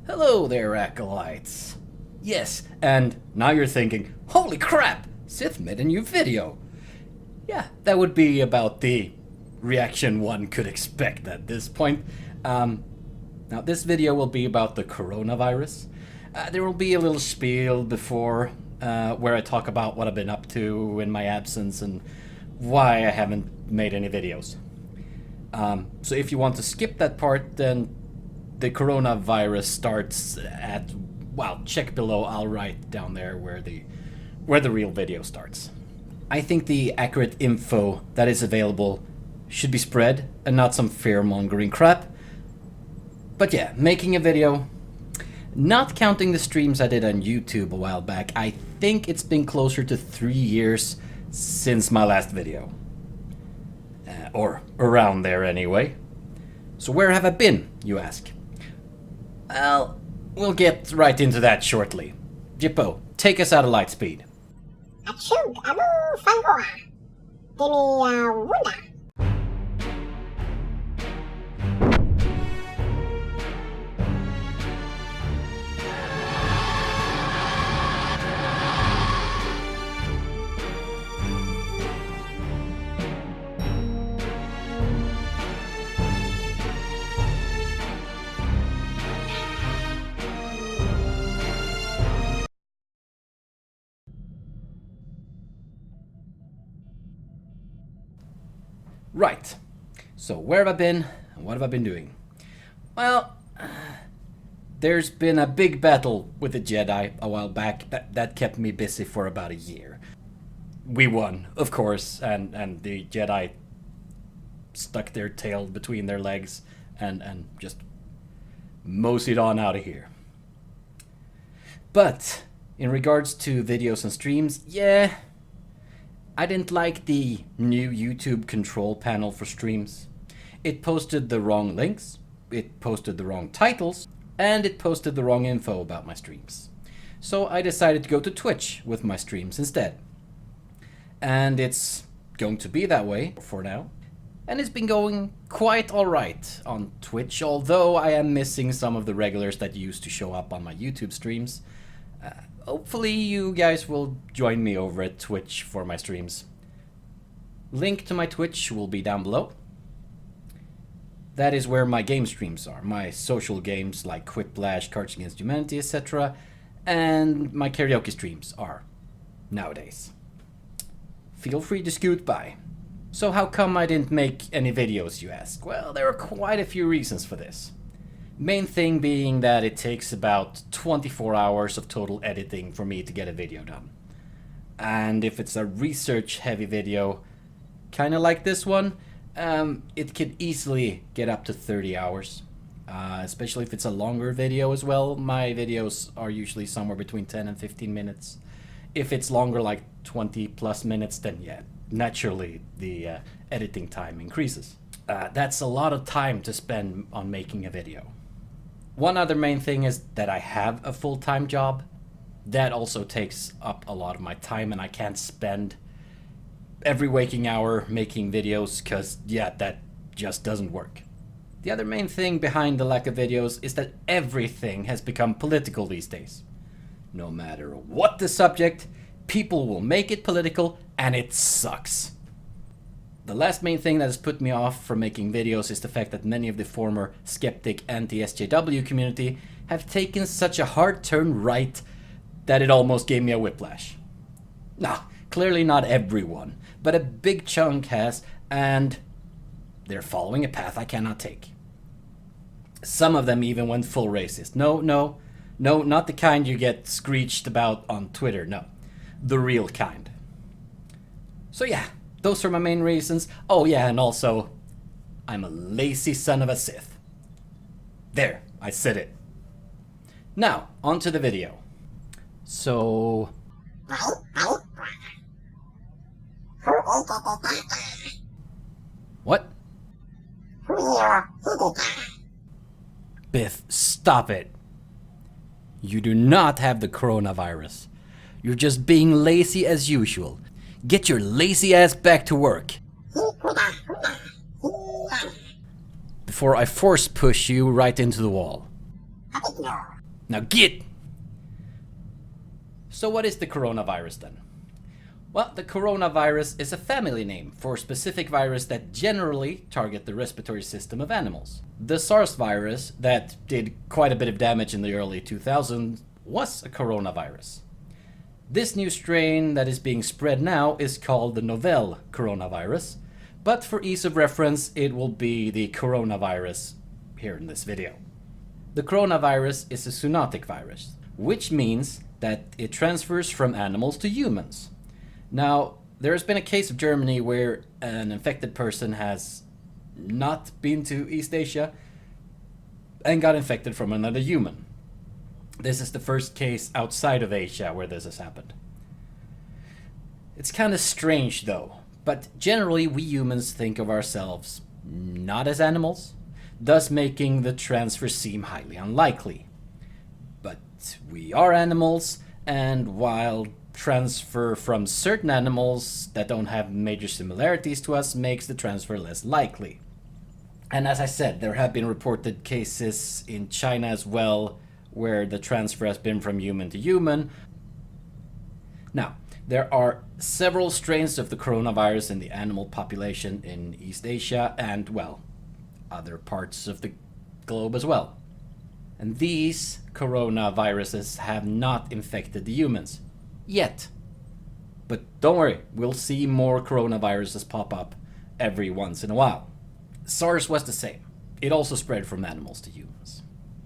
Hello there, acolytes. Yes, and now you're thinking, holy crap, Sith made a new video. Yeah, that would be about the reaction one could expect at this point. Now this video will be about the coronavirus. There will be a little spiel before where I talk about what I've been up to in my absence and why I haven't made any videos. So if you want to skip that part, then the coronavirus starts at, well, check below. I'll write down there where the real video starts. I think the accurate info that is available should be spread and not some fear-mongering crap. But yeah, making a video, not counting the streams I did on YouTube a while back, I think it's been closer to 3 years since my last video. Or around there anyway. So where have I been, you ask? Well, we'll get right into that shortly. Jippo, take us out of light speed. Achug, abu, fangoa. Demi, wunda. Right, so where have I been and what have I been doing? Well, there's been a big battle with the Jedi a while back that kept me busy for about a year. We won, of course, and the Jedi stuck their tail between their legs and just moseyed on out of here. But in regards to videos and streams, yeah, I didn't like the new YouTube control panel for streams. It posted the wrong links, it posted the wrong titles, and it posted the wrong info about my streams. So I decided to go to Twitch with my streams instead. And it's going to be that way for now. And it's been going quite alright on Twitch, although I am missing some of the regulars that used to show up on my YouTube streams. Hopefully you guys will join me over at Twitch for my streams. Link to my Twitch will be down below. That is where my game streams are, my social games like Quiplash, Cards Against Humanity, etc. And my karaoke streams are nowadays. Feel free to scoot by. So how come I didn't make any videos, you ask? Well, there are quite a few reasons for this. Main thing being that it takes about 24 hours of total editing for me to get a video done. And if it's a research heavy video, kinda like this one, it could easily get up to 30 hours. Especially if it's a longer video as well. My videos are usually somewhere between 10 and 15 minutes. If it's longer, like 20 plus minutes, then yeah, naturally the editing time increases. That's a lot of time to spend on making a video. One other main thing is that I have a full-time job. That also takes up a lot of my time, and I can't spend every waking hour making videos because, yeah, that just doesn't work. The other main thing behind the lack of videos is that everything has become political these days. No matter what the subject, people will make it political, and it sucks. The last main thing that has put me off from making videos is the fact that many of the former skeptic anti-SJW community have taken such a hard turn right that it almost gave me a whiplash. Now, clearly not everyone, but a big chunk has, and they're following a path I cannot take. Some of them even went full racist. No, not the kind you get screeched about on Twitter, no. The real kind. So yeah. Those are my main reasons. Oh yeah, and also, I'm a lazy son of a Sith. There, I said it. Now, on to the video. So... What? Biff, stop it. You do not have the coronavirus. You're just being lazy as usual. Get your lazy ass back to work. Before I force push you right into the wall. Now get! So what is the coronavirus then? Well, the coronavirus is a family name for a specific virus that generally target the respiratory system of animals. The SARS virus that did quite a bit of damage in the early 2000s was a coronavirus. This new strain that is being spread now is called the novel coronavirus, but for ease of reference it will be the coronavirus here in this video. The coronavirus is a zoonotic virus, which means that it transfers from animals to humans. Now, there has been a case of Germany where an infected person has not been to East Asia and got infected from another human. This is the first case outside of Asia where this has happened. It's kind of strange though, but generally we humans think of ourselves not as animals, thus making the transfer seem highly unlikely. But we are animals, and while transfer from certain animals that don't have major similarities to us makes the transfer less likely. And as I said, there have been reported cases in China as well where the transfer has been from human to human. Now, there are several strains of the coronavirus in the animal population in East Asia and, well, other parts of the globe as well. And these coronaviruses have not infected the humans. Yet. But don't worry, we'll see more coronaviruses pop up every once in a while. SARS was the same. It also spread from animals to humans.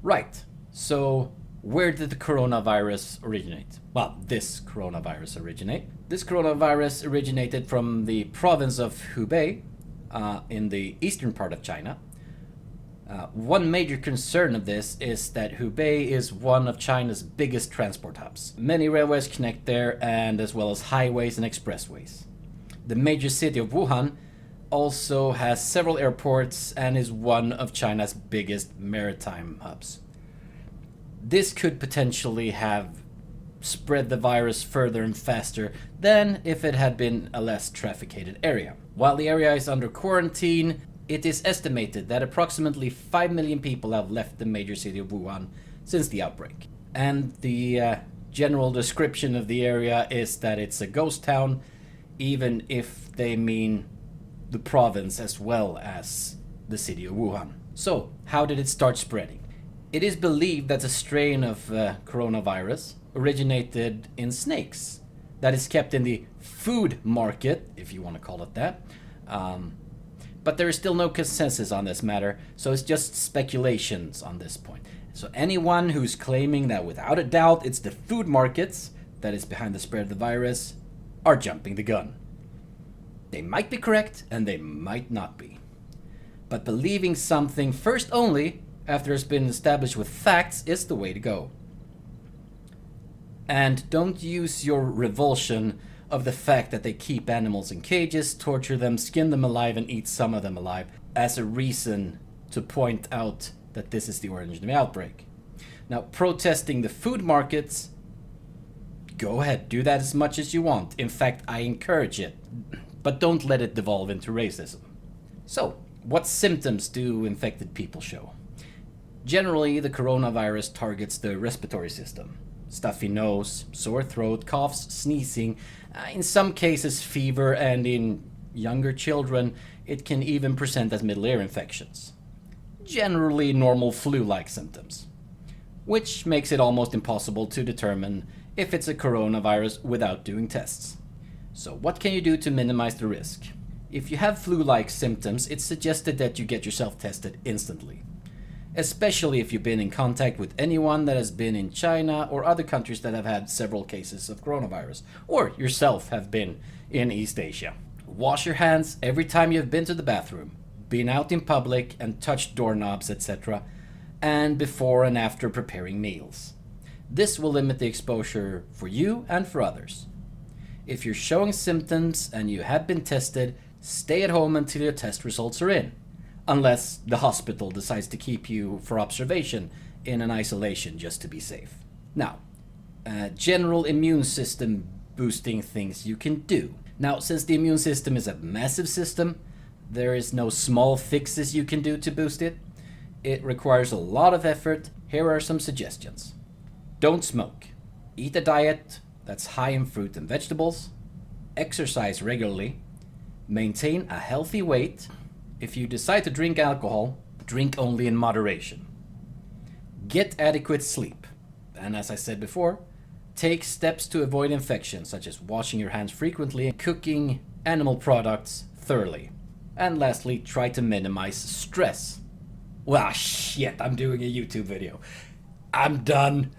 Right, so where did the coronavirus originate? Well, this coronavirus originate. This coronavirus originated from the province of Hubei in the eastern part of China. One major concern of this is that Hubei is one of China's biggest transport hubs. Many railways connect there, and as well as highways and expressways. The major city of Wuhan also has several airports and is one of China's biggest maritime hubs. This could potentially have spread the virus further and faster than if it had been a less trafficated area. While the area is under quarantine, it is estimated that approximately 5 million people have left the major city of Wuhan since the outbreak. And the general description of the area is that it's a ghost town, even if they mean the province as well as the city of Wuhan. So, how did it start spreading? It is believed that a strain of coronavirus originated in snakes that is kept in the food market, if you want to call it that. But there is still no consensus on this matter, so it's just speculations on this point. So anyone who's claiming that without a doubt it's the food markets that is behind the spread of the virus are jumping the gun. They might be correct and they might not be. But believing something first only after it's been established with facts is the way to go. And don't use your revulsion of the fact that they keep animals in cages, torture them, skin them alive, and eat some of them alive as a reason to point out that this is the origin of the outbreak. Now, protesting the food markets, go ahead, do that as much as you want. In fact, I encourage it, but don't let it devolve into racism. So, what symptoms do infected people show? Generally, the coronavirus targets the respiratory system. Stuffy nose, sore throat, coughs, sneezing, in some cases fever, and in younger children it can even present as middle ear infections. Generally normal flu-like symptoms, which makes it almost impossible to determine if it's a coronavirus without doing tests. So what can you do to minimize the risk? If you have flu-like symptoms, it's suggested that you get yourself tested instantly. Especially if you've been in contact with anyone that has been in China or other countries that have had several cases of coronavirus, or yourself have been in East Asia. Wash your hands every time you've been to the bathroom, been out in public and touched doorknobs, etc., and before and after preparing meals. This will limit the exposure for you and for others. If you're showing symptoms and you have been tested, stay at home until your test results are in. Unless the hospital decides to keep you for observation in an isolation just to be safe. Now, general immune system boosting things you can do. Now, since the immune system is a massive system, there is no small fixes you can do to boost it. It requires a lot of effort. Here are some suggestions. Don't smoke. Eat a diet that's high in fruit and vegetables. Exercise regularly. Maintain a healthy weight. If you decide to drink alcohol, drink only in moderation. Get adequate sleep. And as I said before, take steps to avoid infections, such as washing your hands frequently and cooking animal products thoroughly. And lastly, try to minimize stress. Well, shit, I'm doing a YouTube video. I'm done.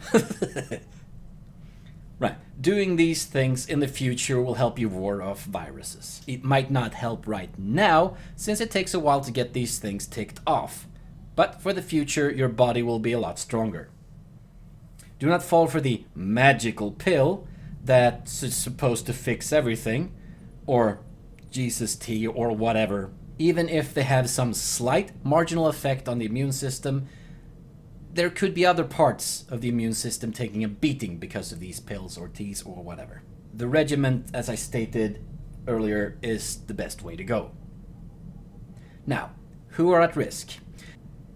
Right. Doing these things in the future will help you ward off viruses. It might not help right now, since it takes a while to get these things ticked off. But for the future, your body will be a lot stronger. Do not fall for the magical pill that's supposed to fix everything, or Jesus tea, or whatever. Even if they have some slight marginal effect on the immune system, there could be other parts of the immune system taking a beating because of these pills or teas or whatever. The regimen, as I stated earlier, is the best way to go. Now, who are at risk?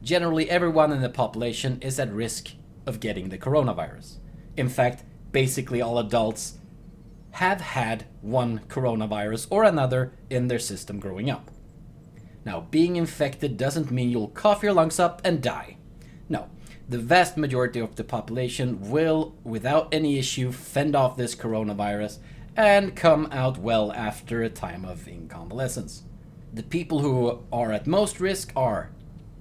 Generally, everyone in the population is at risk of getting the coronavirus. In fact, basically all adults have had one coronavirus or another in their system growing up. Now, being infected doesn't mean you'll cough your lungs up and die. No. The vast majority of the population will, without any issue, fend off this coronavirus and come out well after a time of convalescence. The people who are at most risk are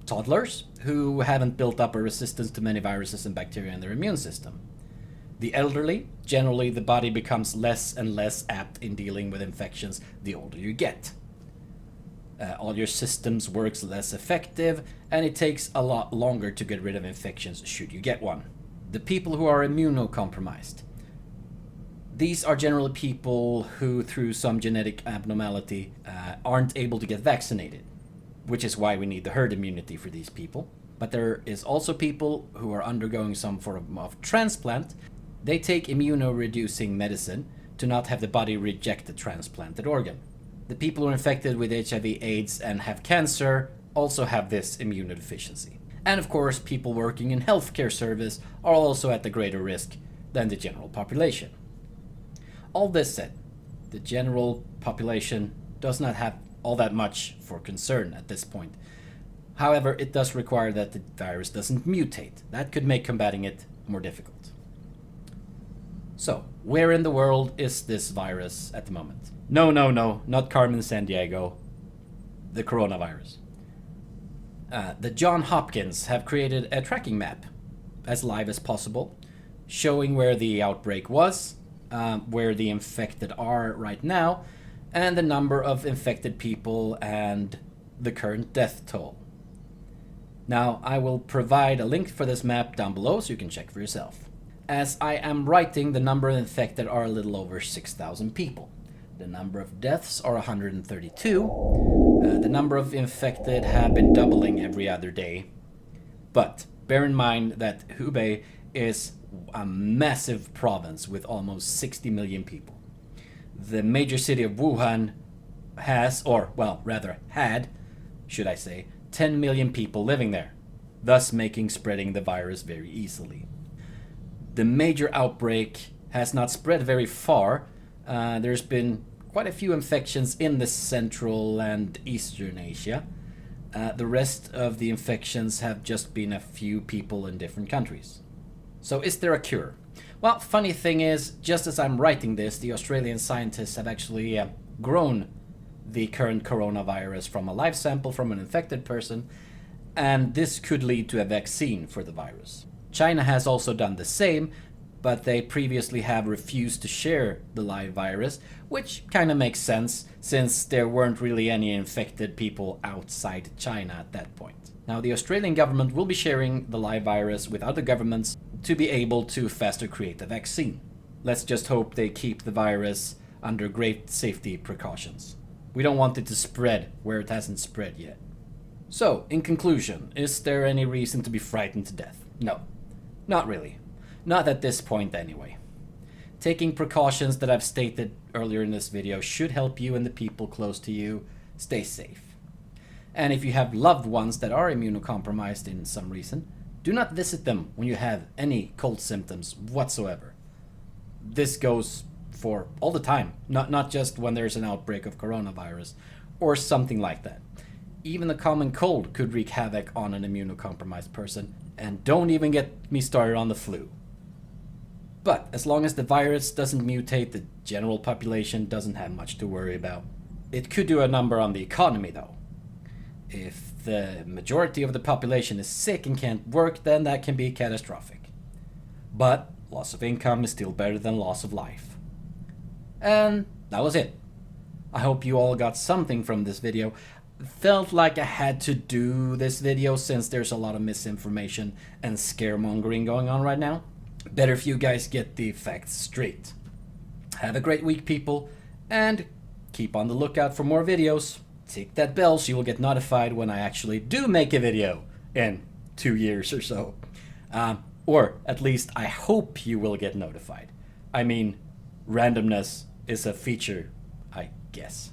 toddlers, who haven't built up a resistance to many viruses and bacteria in their immune system. The elderly, generally the body becomes less and less apt in dealing with infections the older you get. All your systems works less effective, and it takes a lot longer to get rid of infections should you get one. The people who are immunocompromised. These are generally people who, through some genetic abnormality, aren't able to get vaccinated, which is why we need the herd immunity for these people. But there is also people who are undergoing some form of transplant. They take immunoreducing medicine to not have the body reject the transplanted organ. The people who are infected with HIV/AIDS and have cancer also have this immunodeficiency. And of course, people working in healthcare service are also at a greater risk than the general population. All this said, the general population does not have all that much for concern at this point. However, it does require that the virus doesn't mutate. That could make combating it more difficult. So, where in the world is this virus at the moment? No, not Carmen Sandiego. The coronavirus. The John Hopkins have created a tracking map, as live as possible, showing where the outbreak was, where the infected are right now, and the number of infected people and the current death toll. Now, I will provide a link for this map down below so you can check for yourself. As I am writing, the number of infected are a little over 6,000 people. The number of deaths are 132. The number of infected have been doubling every other day. But bear in mind that Hubei is a massive province with almost 60 million people. The major city of Wuhan has, or well, rather had, should I say, 10 million people living there, thus making spreading the virus very easily. The major outbreak has not spread very far. There's been quite a few infections in the Central and Eastern Asia. The rest of the infections have just been a few people in different countries. So is there a cure? Well, funny thing is, just as I'm writing this, the Australian scientists have actually grown the current coronavirus from a live sample from an infected person, and this could lead to a vaccine for the virus. China has also done the same, but they previously have refused to share the live virus, which kind of makes sense since there weren't really any infected people outside China at that point. Now, the Australian government will be sharing the live virus with other governments to be able to faster create a vaccine. Let's just hope they keep the virus under great safety precautions. We don't want it to spread where it hasn't spread yet. So, in conclusion, is there any reason to be frightened to death? No, not really. Not at this point anyway. Taking precautions that I've stated earlier in this video should help you and the people close to you stay safe. And if you have loved ones that are immunocompromised in some reason, Do not visit them when you have any cold symptoms whatsoever. This goes for all the time, not just when there's an outbreak of coronavirus or something like that. Even a common cold could wreak havoc on an immunocompromised person, and don't even get me started on the flu. But as long as the virus doesn't mutate, the general population doesn't have much to worry about. It could do a number on the economy though. If the majority of the population is sick and can't work, then that can be catastrophic. But loss of income is still better than loss of life. And that was it. I hope you all got something from this video. Felt like I had to do this video since there's a lot of misinformation and scaremongering going on right now. Better if you guys get the facts straight. Have a great week, people, and keep on the lookout for more videos. Tick that bell so you will get notified when I actually do make a video in 2 years or so. Or at least I hope you will get notified. I mean, randomness is a feature, I guess.